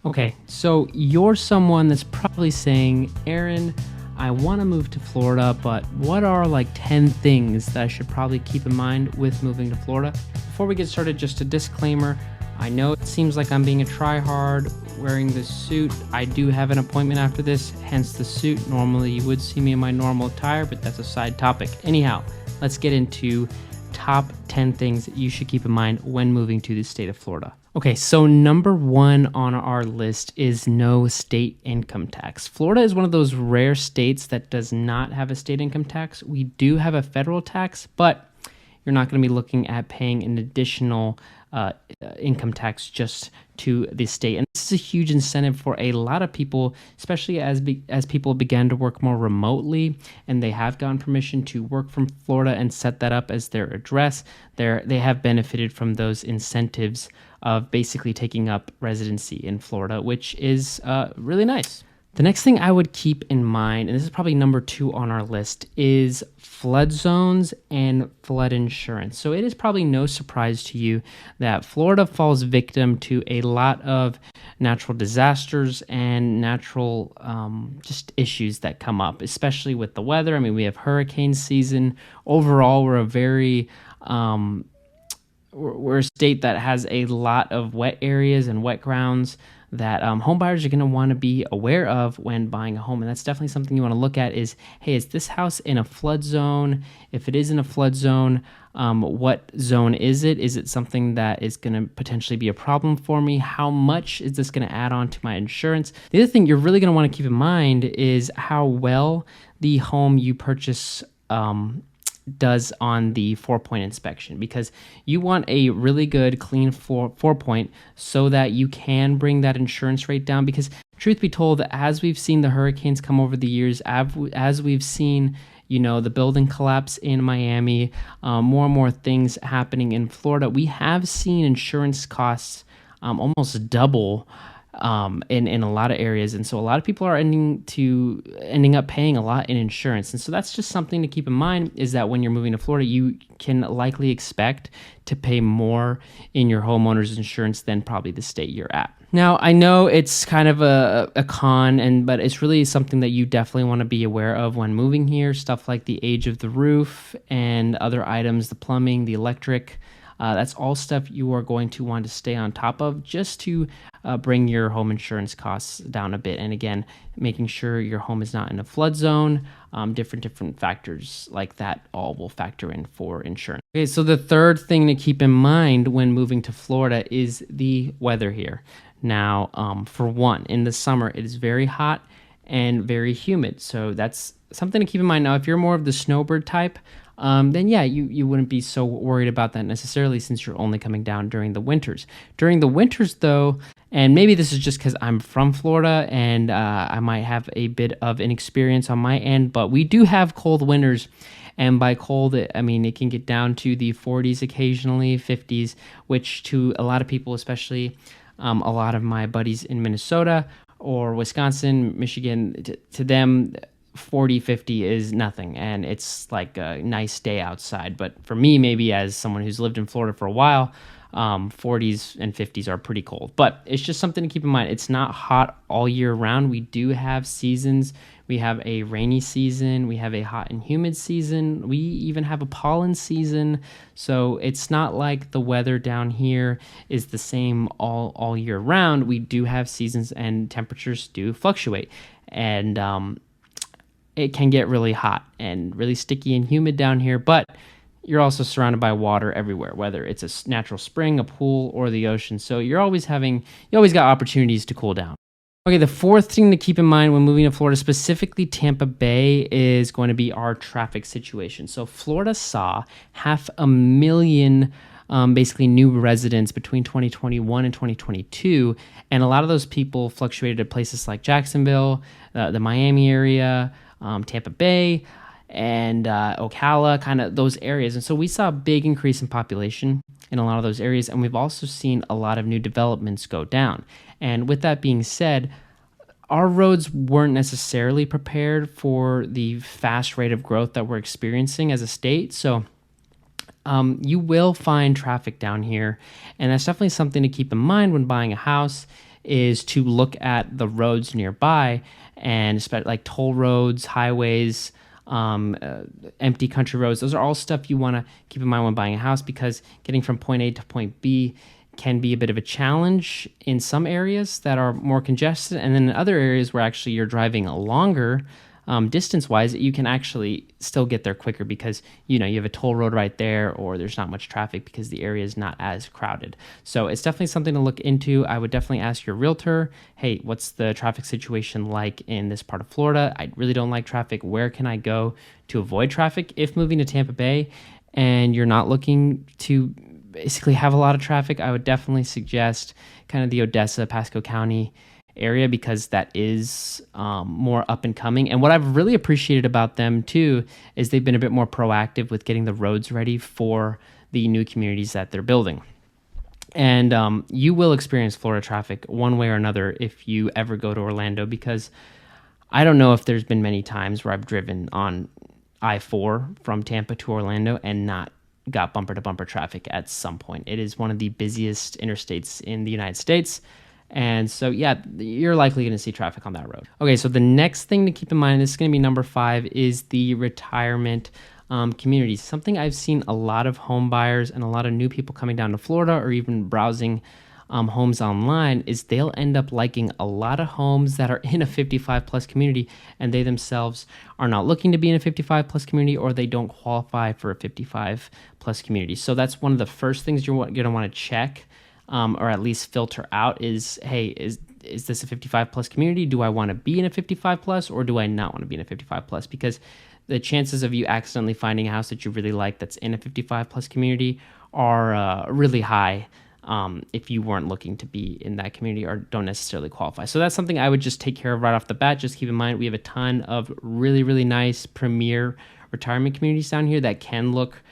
Okay, so you're someone that's probably saying, Aaron, I want to move to Florida, but what are like 10 things that I should probably keep in mind with moving to Florida? Before we get started, just a disclaimer. I know it seems like I'm being a tryhard wearing this suit. I do have an appointment after this, hence the suit. Normally you would see me in my normal attire, but that's a side topic. Anyhow, let's get into top 10 things that you should keep in mind when moving to the state of Florida. Okay, so number one on our list is no state income tax. Florida is one of those rare states that does not have a state income tax. We do have a federal tax, but you're not going to be looking at paying an additional income tax just to the state. And this is a huge incentive for a lot of people, especially as people began to work more remotely and they have gotten permission to work from Florida and set that up as their address. They have benefited from those incentives of basically taking up residency in Florida, which is really nice. The next thing I would keep in mind, and this is probably number 2 on our list, is flood zones and flood insurance. So it is probably no surprise to you that Florida falls victim to a lot of natural disasters and natural just issues that come up, especially with the weather. I mean, we have hurricane season. Overall, we're a state that has a lot of wet areas and wet grounds that home buyers are going to want to be aware of when buying a home. And that's definitely something you want to look at is, hey, is this house in a flood zone? If it is in a flood zone, what zone is it? Is it something that is going to potentially be a problem for me? How much is this going to add on to my insurance? The other thing you're really going to want to keep in mind is how well the home you purchase does on the 4-point inspection, because you want a really good clean 4-point so that you can bring that insurance rate down. Because truth be told, as we've seen the hurricanes come over the years, as we've seen the building collapse in Miami, more and more things happening in Florida, we have seen insurance costs almost double in a lot of areas. And so a lot of people are ending up paying a lot in insurance. And so that's just something to keep in mind, is that when you're moving to Florida, you can likely expect to pay more in your homeowner's insurance than probably the state you're at. Now, I know it's kind of a con, but it's really something that you definitely want to be aware of when moving here. Stuff like the age of the roof and other items, the plumbing, the electric. That's all stuff you are going to want to stay on top of just to bring your home insurance costs down a bit. And again, making sure your home is not in a flood zone, different factors like that all will factor in for insurance. Okay, so the third thing to keep in mind when moving to Florida is the weather here. Now, for one, in the summer, it is very hot and very humid. So that's something to keep in mind. Now, if you're more of the snowbird type, then yeah, you wouldn't be so worried about that necessarily, since you're only coming down during the winters. During the winters, though, and maybe this is just because I'm from Florida and I might have a bit of inexperience on my end, but we do have cold winters. And by cold, I mean it can get down to the 40s occasionally, 50s, which to a lot of people, especially a lot of my buddies in Minnesota or Wisconsin, Michigan, to them, 40, 50 is nothing, and it's like a nice day outside. But for me, maybe as someone who's lived in Florida for a while, 40s and 50s are pretty cold. But it's just something to keep in mind. It's not hot all year round. We do have seasons. We have a rainy season. We have a hot and humid season. We even have a pollen season. So it's not like the weather down here is the same all year round. We do have seasons, and temperatures do fluctuate. And it can get really hot and really sticky and humid down here, but you're also surrounded by water everywhere, whether it's a natural spring, a pool, or the ocean. So you always got opportunities to cool down. Okay, the fourth thing to keep in mind when moving to Florida, specifically Tampa Bay, is going to be our traffic situation. So Florida saw 500,000 basically new residents between 2021 and 2022, and a lot of those people fluctuated at places like Jacksonville, the Miami area, Tampa Bay, and Ocala, kind of those areas. And so we saw a big increase in population in a lot of those areas, and we've also seen a lot of new developments go down. And with that being said, our roads weren't necessarily prepared for the fast rate of growth that we're experiencing as a state. So you will find traffic down here, and that's definitely something to keep in mind when buying a house. is to look at the roads nearby, and like toll roads, highways, empty country roads. Those are all stuff you want to keep in mind when buying a house, because getting from point A to point B can be a bit of a challenge in some areas that are more congested, and then in other areas where actually you're driving longer distance-wise, you can actually still get there quicker because you have a toll road right there, or there's not much traffic because the area is not as crowded. So it's definitely something to look into. I would definitely ask your realtor, hey, what's the traffic situation like in this part of Florida? I really don't like traffic. Where can I go to avoid traffic? If moving to Tampa Bay and you're not looking to basically have a lot of traffic, I would definitely suggest kind of the Odessa, Pasco County area, because that is more up and coming. And what I've really appreciated about them too is they've been a bit more proactive with getting the roads ready for the new communities that they're building. And you will experience Florida traffic one way or another if you ever go to Orlando, because I don't know if there's been many times where I've driven on I-4 from Tampa to Orlando and not got bumper to bumper traffic at some point. It is one of the busiest interstates in the United States. And so, yeah, you're likely going to see traffic on that road. Okay, so the next thing to keep in mind, this is going to be number 5, is the retirement communities. Something I've seen a lot of home buyers and a lot of new people coming down to Florida, or even browsing homes online, is they'll end up liking a lot of homes that are in a 55 plus community, and they themselves are not looking to be in a 55 plus community, or they don't qualify for a 55 plus community. So that's one of the first things you're going to want to check, or at least filter out, is, hey, is this a 55 plus community? Do I want to be in a 55 plus, or do I not want to be in a 55 plus? Because the chances of you accidentally finding a house that you really like that's in a 55 plus community are really high if you weren't looking to be in that community or don't necessarily qualify. So that's something I would just take care of right off the bat. Just keep in mind, we have a ton of really, really nice premier retirement communities down here that can look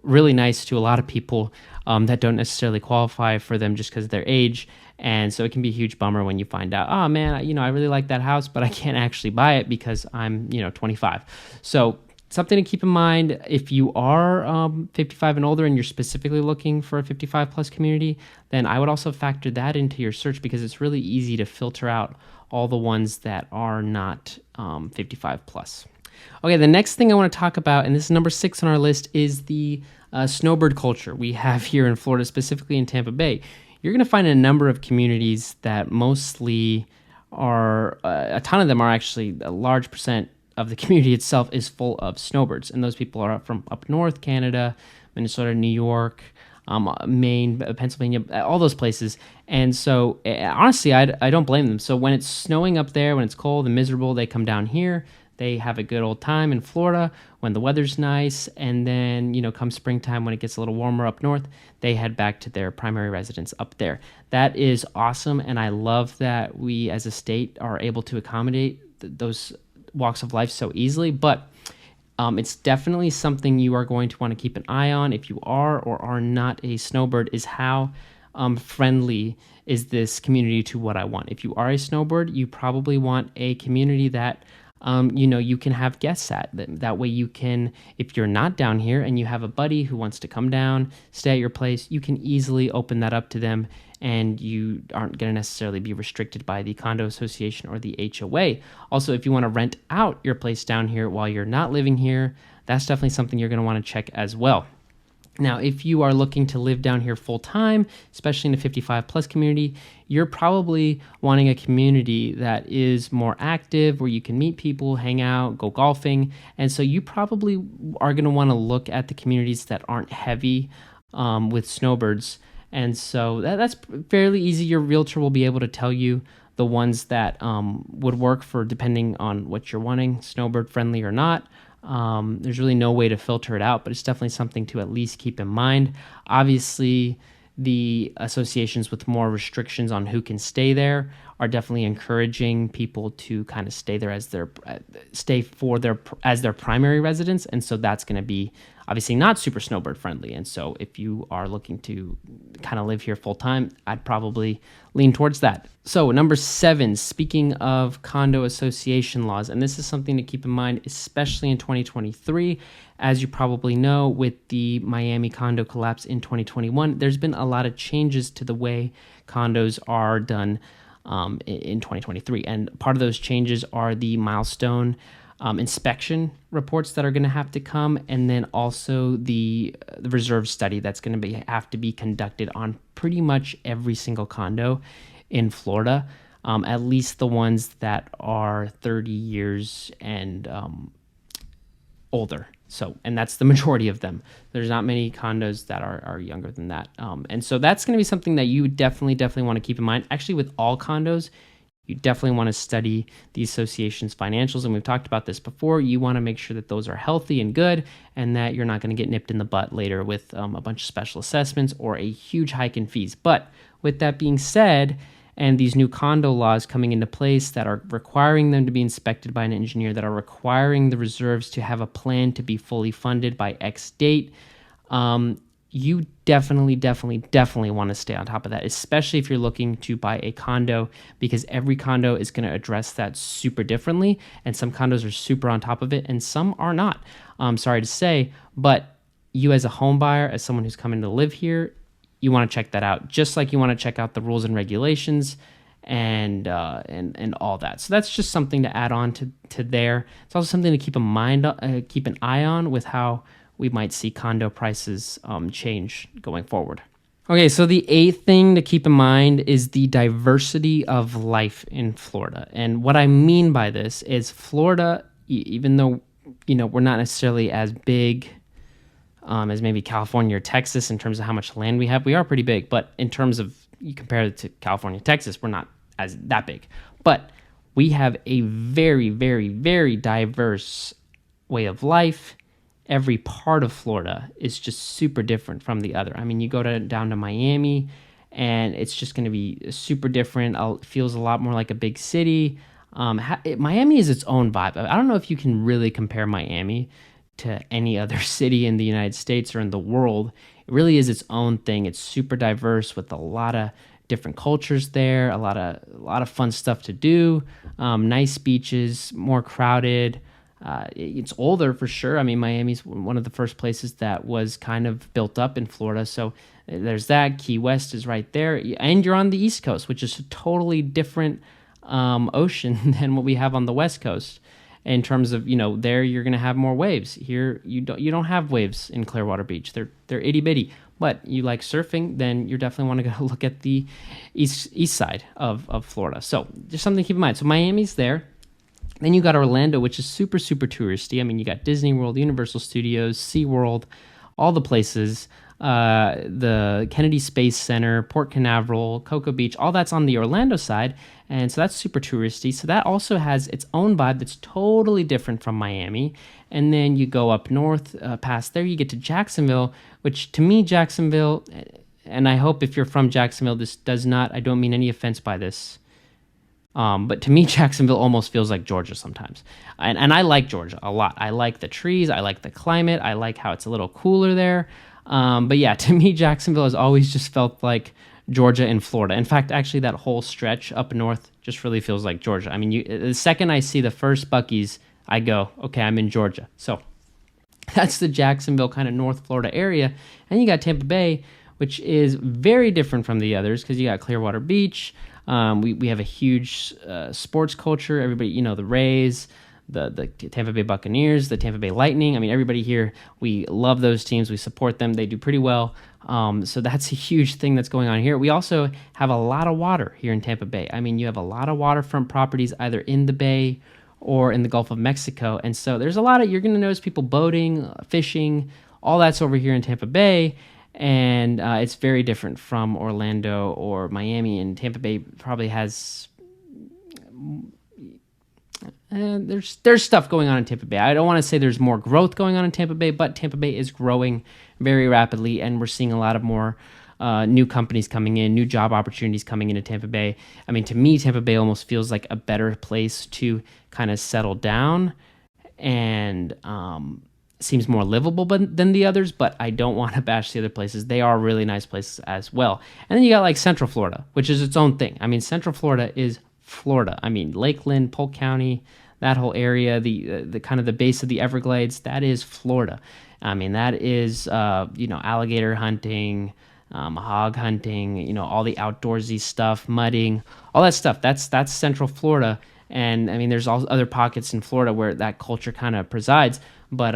really nice to a lot of people that don't necessarily qualify for them just because of their age. And so it can be a huge bummer when you find out, oh man, I really like that house, but I can't actually buy it because I'm 25. So something to keep in mind, if you are 55 and older and you're specifically looking for a 55 plus community, then I would also factor that into your search, because it's really easy to filter out all the ones that are not 55 plus. Okay, the next thing I want to talk about, and this is number 6 on our list, is the snowbird culture we have here in Florida, specifically in Tampa Bay. You're going to find a number of communities that mostly are, a ton of them are actually, a large percent of the community itself is full of snowbirds. And those people are from up north, Canada, Minnesota, New York, Maine, Pennsylvania, all those places. And so honestly, I don't blame them. So when it's snowing up there, when it's cold and miserable, they come down here. They have a good old time in Florida when the weather's nice, and then, come springtime when it gets a little warmer up north, they head back to their primary residence up there. That is awesome, and I love that we as a state are able to accommodate those walks of life so easily, but it's definitely something you are going to want to keep an eye on if you are or are not a snowbird, is how friendly is this community to what I want. If you are a snowbird, you probably want a community that you can have guests at. That way you can, if you're not down here and you have a buddy who wants to come down, stay at your place, you can easily open that up to them, and you aren't going to necessarily be restricted by the condo association or the HOA. Also, if you want to rent out your place down here while you're not living here, that's definitely something you're going to want to check as well. Now, if you are looking to live down here full time, especially in a 55 plus community, you're probably wanting a community that is more active, where you can meet people, hang out, go golfing. And so you probably are going to want to look at the communities that aren't heavy with snowbirds. And so that's fairly easy. Your realtor will be able to tell you the ones that would work for, depending on what you're wanting, snowbird friendly or not. There's really no way to filter it out, but it's definitely something to at least keep in mind. Obviously, the associations with more restrictions on who can stay there are definitely encouraging people to kind of stay there as their primary residence, and so that's going to be obviously not super snowbird friendly. And so if you are looking to kind of live here full time, I'd probably lean towards that. So number 7, speaking of condo association laws, and this is something to keep in mind, especially in 2023. As you probably know, with the Miami condo collapse in 2021, there's been a lot of changes to the way condos are done in 2023. And part of those changes are the milestone inspection reports that are going to have to come, and then also the reserve study that's going to have to be conducted on pretty much every single condo in Florida, at least the ones that are 30 years and older. So, and that's the majority of them. There's not many condos that are younger than that. And so that's going to be something that you definitely want to keep in mind. Actually, with all condos, you definitely want to study the association's financials. And we've talked about this before. You want to make sure that those are healthy and good, and that you're not going to get nipped in the butt later with a bunch of special assessments or a huge hike in fees. But with that being said, and these new condo laws coming into place that are requiring them to be inspected by an engineer, that are requiring the reserves to have a plan to be fully funded by X date, you definitely want to stay on top of that, especially if you're looking to buy a condo, because every condo is going to address that super differently, and some condos are super on top of it, and some are not. Sorry to say, but you as a home buyer, as someone who's coming to live here, you want to check that out, just like you want to check out the rules and regulations and all that. So that's just something to add on to there. It's also something to keep an eye on with how we might see condo prices change going forward. Okay, so the 8th thing to keep in mind is the diversity of life in Florida. And what I mean by this is Florida, even though we're not necessarily as big as maybe California or Texas in terms of how much land we have, we are pretty big. But in terms of, you compare it to California, Texas, we're not as that big. But we have a very, very, very diverse way of life. Every part of Florida is just super different from the other. I mean, you go down to Miami, and it's just going to be super different. It feels a lot more like a big city. Miami is its own vibe. I don't know if you can really compare Miami to any other city in the United States or in the world. It really is its own thing. It's super diverse with a lot of different cultures there, a lot of fun stuff to do, nice beaches, more crowded. It's older for sure. I mean, Miami's one of the first places that was kind of built up in Florida. So there's that. Key West is right there. And you're on the East Coast, which is a totally different ocean than what we have on the West Coast. In terms of, there you're going to have more waves. Here you don't have waves in Clearwater Beach. They're itty bitty. But you like surfing, then you definitely want to go look at the east side of Florida. So just something to keep in mind. So Miami's there. Then you got Orlando, which is super, super touristy. I mean, you got Disney World, Universal Studios, SeaWorld, all the places, the Kennedy Space Center, Port Canaveral, Cocoa Beach, all that's on the Orlando side. And so that's super touristy. So that also has its own vibe that's totally different from Miami. And then you go up north, past there, you get to Jacksonville, which to me, Jacksonville, and I hope if you're from Jacksonville, I don't mean any offense by this. But to me, Jacksonville almost feels like Georgia sometimes. And I like Georgia a lot. I like the trees. I like the climate. I like how it's a little cooler there. But yeah, to me, Jacksonville has always just felt like Georgia and Florida. In fact, actually, that whole stretch up north just really feels like Georgia. I mean, the second I see the first Buc-ee's, I go, okay, I'm in Georgia. So that's the Jacksonville kind of North Florida area. And you got Tampa Bay, which is very different from the others because you got Clearwater Beach. We have a huge sports culture. Everybody, the Rays, the Tampa Bay Buccaneers, the Tampa Bay Lightning. I mean, everybody here, we love those teams. We support them. They do pretty well. So that's a huge thing that's going on here. We also have a lot of water here in Tampa Bay. I mean, you have a lot of waterfront properties either in the Bay or in the Gulf of Mexico. And so there's you're going to notice people boating, fishing, all that's over here in Tampa Bay. And it's very different from Orlando or Miami. And Tampa Bay probably has there's stuff going on in Tampa Bay. I don't want to say there's more growth going on in Tampa Bay, but Tampa Bay is growing very rapidly, and we're seeing a lot of more new companies coming in, new job opportunities coming into Tampa Bay. I mean, to me, Tampa Bay almost feels like a better place to kind of settle down, and seems more livable than the others, but I don't want to bash the other places. They are really nice places as well. And then you got like Central Florida, which is its own thing. I mean, Central Florida is Florida. I mean, Lakeland, Polk County, that whole area, the kind of the base of the Everglades, that is Florida. I mean, that is alligator hunting, hog hunting, all the outdoorsy stuff, mudding, all that stuff. That's Central Florida. And I mean, there's also other pockets in Florida where that culture kind of presides. But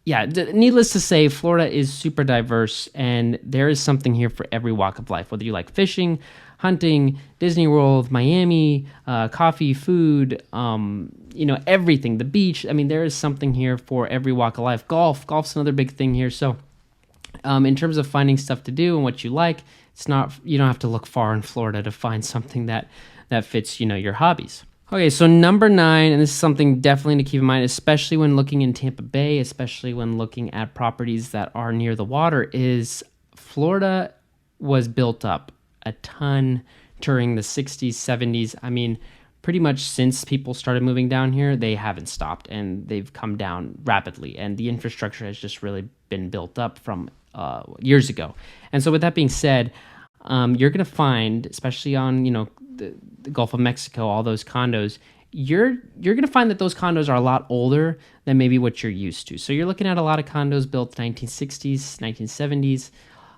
needless to say, Florida is super diverse, and there is something here for every walk of life. Whether you like fishing, hunting, Disney World, Miami, coffee, food, everything, the beach. I mean, there is something here for every walk of life. Golf's another big thing here. So in terms of finding stuff to do and what you like, you don't have to look far in Florida to find something that fits, your hobbies. Okay, so number 9, and this is something definitely to keep in mind, especially when looking in Tampa Bay, especially when looking at properties that are near the water, is Florida was built up a ton during the 60s, 70s. I mean, pretty much since people started moving down here, they haven't stopped, and they've come down rapidly, and the infrastructure has just really been built up from years ago. And so with that being said, you're going to find, especially on, the Gulf of Mexico, all those condos, you're going to find that those condos are a lot older than maybe what you're used to. So you're looking at a lot of condos built 1960s, 1970s,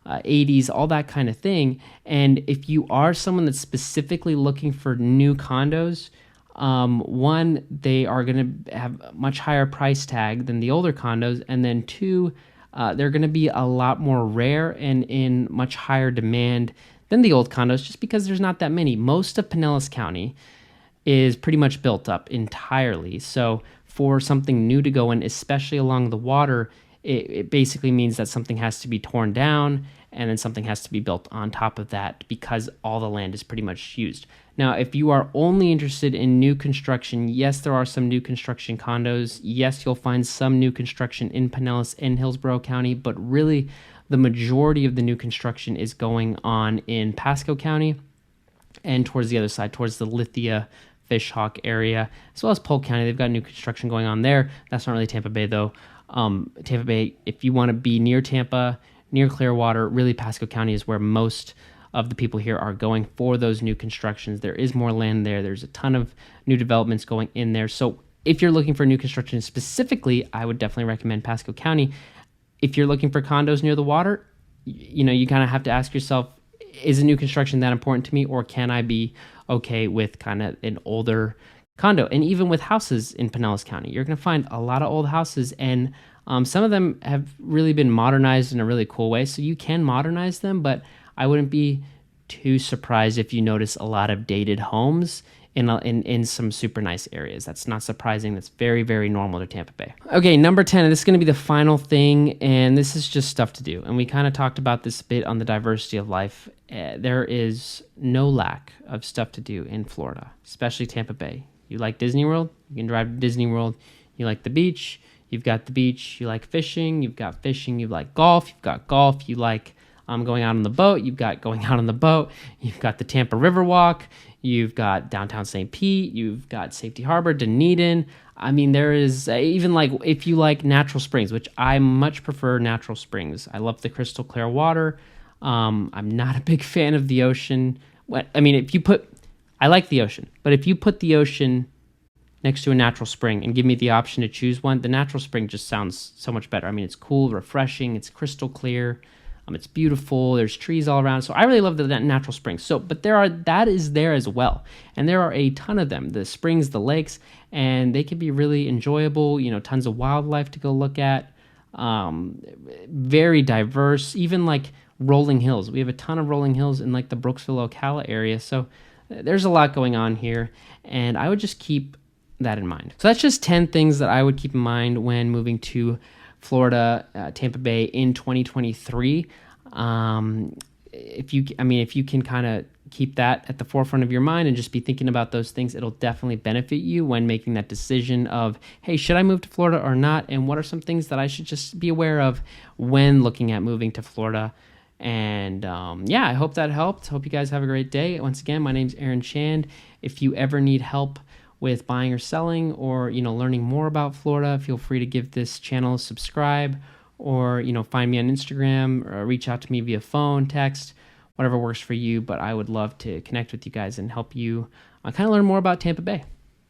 80s, all that kind of thing. And if you are someone that's specifically looking for new condos, one, they are going to have a much higher price tag than the older condos. And then two, they're going to be a lot more rare and in much higher demand than the old condos, just because there's not that many. Most of Pinellas County is pretty much built up entirely. So for something new to go in, especially along the water, it basically means that something has to be torn down, and then something has to be built on top of that because all the land is pretty much used. Now, if you are only interested in new construction, yes, there are some new construction condos. Yes, you'll find some new construction in Pinellas and Hillsborough County, but really the majority of the new construction is going on in Pasco County and towards the other side, towards the Lithia, Fishhawk area, as well as Polk County. They've got new construction going on there. That's not really Tampa Bay, though. Tampa Bay, if you want to be near Tampa, near Clearwater, really Pasco County is where most of the people here are going for those new constructions. There is more land there. There's a ton of new developments going in there. So if you're looking for new construction specifically, I would definitely recommend Pasco County. If you're looking for condos near the water, you kind of have to ask yourself, is a new construction that important to me, or can I be okay with kind of an older condo? And even with houses in Pinellas County, you're going to find a lot of old houses, and some of them have really been modernized in a really cool way. So you can modernize them, but I wouldn't be too surprised if you notice a lot of dated homes in some super nice areas. That's not surprising. That's very, very normal to Tampa Bay. Okay, number 10, and this is going to be the final thing, and this is just stuff to do. And we kind of talked about this a bit on the diversity of life. There is no lack of stuff to do in Florida, especially Tampa Bay. You like Disney World? You can drive to Disney World. You like the beach? You've got the beach. You like fishing? You've got fishing. You like golf? You've got golf. You like going out on the boat? You've got going out on the boat. You've got the Tampa River Walk. You've got downtown St. Pete. You've got Safety Harbor, Dunedin. I mean, there is even like if you like natural springs, which I much prefer natural springs. I love the crystal clear water. I'm not a big fan of the ocean. I mean, I like the ocean, but if you put the ocean next to a natural spring and give me the option to choose one, the natural spring just sounds so much better. I mean, it's cool, refreshing, it's crystal clear. It's beautiful. There's trees all around. So I really love the natural springs. So, but that is there as well. And there are a ton of them, the springs, the lakes, and they can be really enjoyable, tons of wildlife to go look at. Very diverse, even like rolling hills. We have a ton of rolling hills in like the Brooksville, Ocala area. So there's a lot going on here, and I would just keep that in mind. So that's just 10 things that I would keep in mind when moving to Florida, Tampa Bay in 2023. If you can kind of keep that at the forefront of your mind and just be thinking about those things, it'll definitely benefit you when making that decision of, hey, should I move to Florida or not? And what are some things that I should just be aware of when looking at moving to Florida? And yeah, I hope that helped. Hope you guys have a great day. Once again, my name's Aaron Shand. If you ever need help with buying or selling, or learning more about Florida, feel free to give this channel a subscribe, or find me on Instagram, or reach out to me via phone, text, whatever works for you. But I would love to connect with you guys and help you kind of learn more about Tampa Bay.